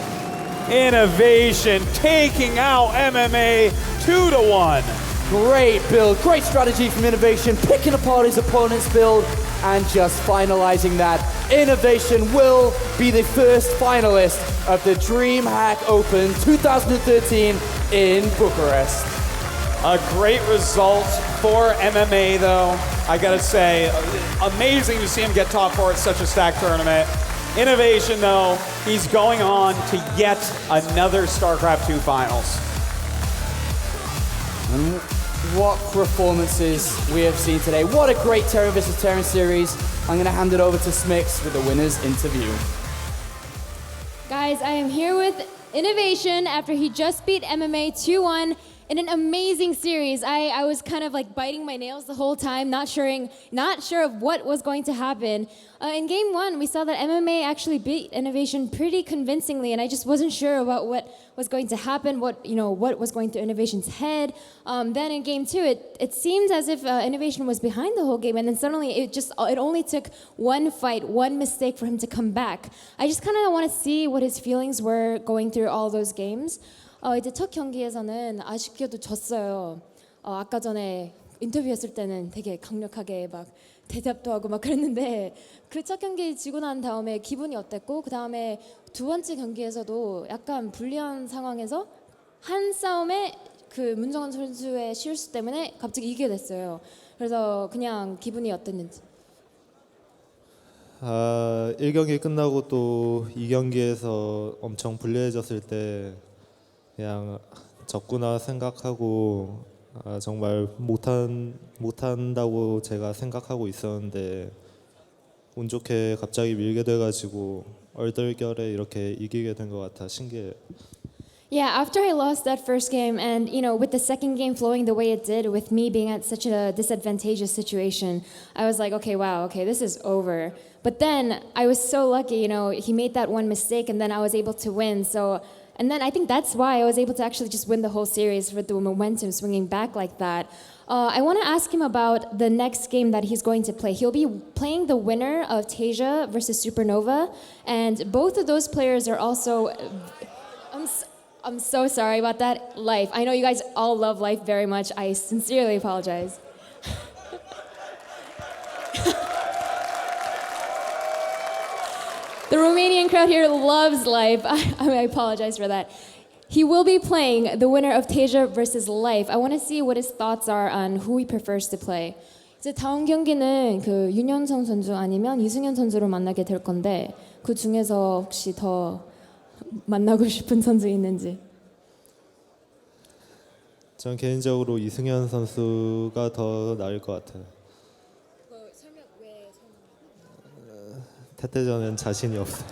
Innovation taking out MMA 2-1. Great build, great strategy from Innovation, picking apart his opponent's build and just finalizing that. Innovation will be the first finalist of the DreamHack Open 2013 in Bucharest. A great result for MMA, though. I gotta say, amazing to see him get top 4 at such a stacked tournament. Innovation, though, he's going on to yet another StarCraft 2 finals. And what performances we have seen today. What a great Terran vs. Terran series. I'm gonna hand it over to Smix with the winner's interview. Guys, I am here with Innovation after he just beat MMA 2-1 in an amazing series. I was kind of like biting my nails the whole time, not sure of what was going to happen. In game 1, we saw that MMA actually beat Innovation pretty convincingly, and I just wasn't sure about what was going to happen, what was going through Innovation's head. Then in game 2, it seemed as if Innovation was behind the whole game, and then suddenly it only took one fight, one mistake for him to come back. I just kind of want to see what his feelings were going through all those games. 이제 첫 경기에서는 아쉽게도 졌어요. 아까 전에 인터뷰했을 때는 되게 강력하게 막 대답도 하고 막 그랬는데 그 첫 경기 지고 난 다음에 기분이 어땠고 그 다음에 2번째 경기에서도 약간 불리한 상황에서 한 싸움에 그 문정원 선수의 실수 때문에 갑자기 이기게 됐어요. 그래서 그냥 기분이 어땠는지. 아, 1경기 끝나고 또 2경기에서 엄청 불리해졌을 때 그냥 졌구나 생각하고 정말 못한다고 제가 생각하고 있었는데 운 좋게 갑자기 밀게 돼가지고 얼떨결에 이렇게 이기게 된 것 같아 신기해요. Yeah, after I lost that first game, and with the second game flowing the way it did, with me being at such a disadvantageous situation, I was like, okay, wow, okay, this is over. But then I was so lucky, he made that one mistake, and then I was able to win. So, and then I think that's why I was able to actually just win the whole series with the momentum swinging back like that. I want to ask him about the next game that he's going to play. He'll be playing the winner of Tasia versus Supernova, and both of those players are also. I'm so sorry about that. Life. I know you guys all love Life very much. I sincerely apologize. The Romanian crowd here loves Life. I apologize for that. He will be playing the winner of Tasia versus Life. I want to see what his thoughts are on who he prefers to play. 이제 다음 경기는 그 윤현성 선수 아니면 이승현 선수를 만나게 될 건데 그 중에서 혹시 더 만나고 싶은 선수 있는지? 전 개인적으로 이승현 선수가 더 나을 것 같아요. 태태전엔 자신이 없어요.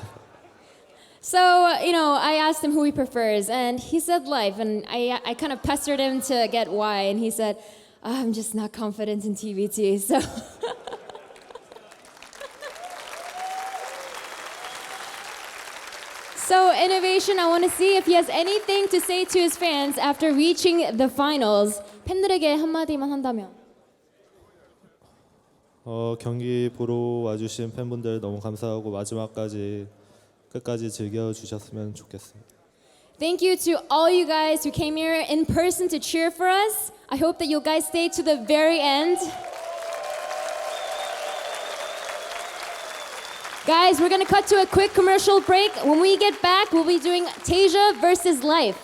So, I asked him who he prefers, and he said Life, and I kind of pestered him to get why, and he said, I'm just not confident in TBT, so... So, Innovation, I want to see if he has anything to say to his fans after reaching the finals. 팬들에게 한마디만 한다면? 경기 보러 와주신 팬분들 너무 감사하고 마지막까지 끝까지 즐겨주셨으면 좋겠습니다. Thank you to all you guys who came here in person to cheer for us. I hope that you guys stay to the very end. Guys, we're going to cut to a quick commercial break. When we get back, we'll be doing Tasia versus Life.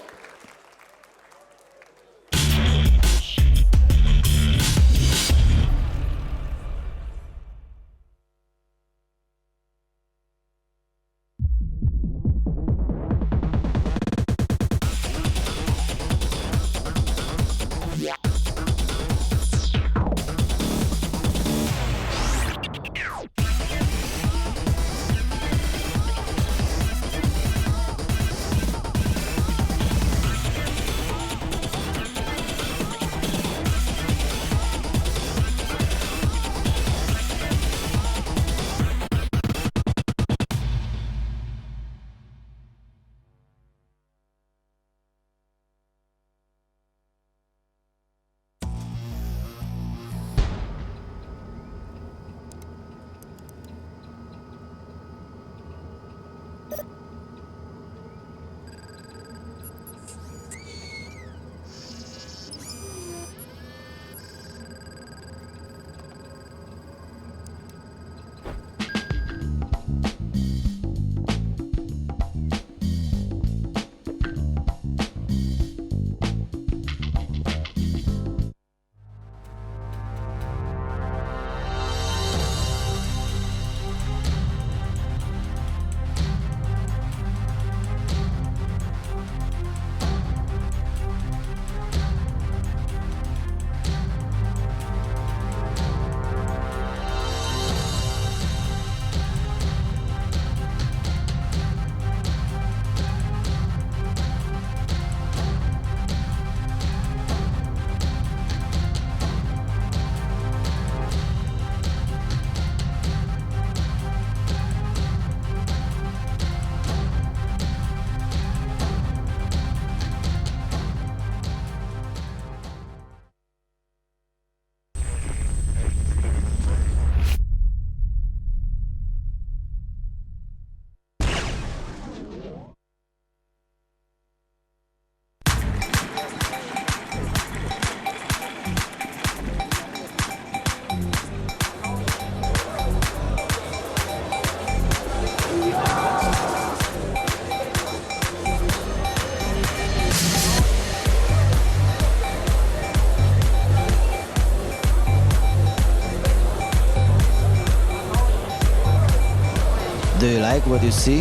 like what you see?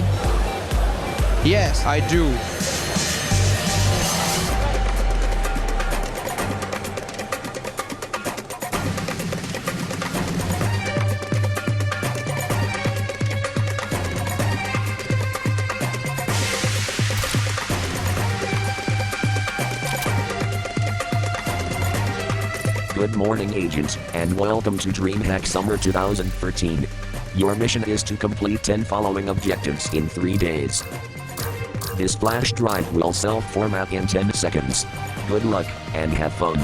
Yes, I do. Good morning, agent, and welcome to DreamHack Summer 2013. Your mission is to complete 10 following objectives in 3 days. This flash drive will self-format in 10 seconds. Good luck, and have fun.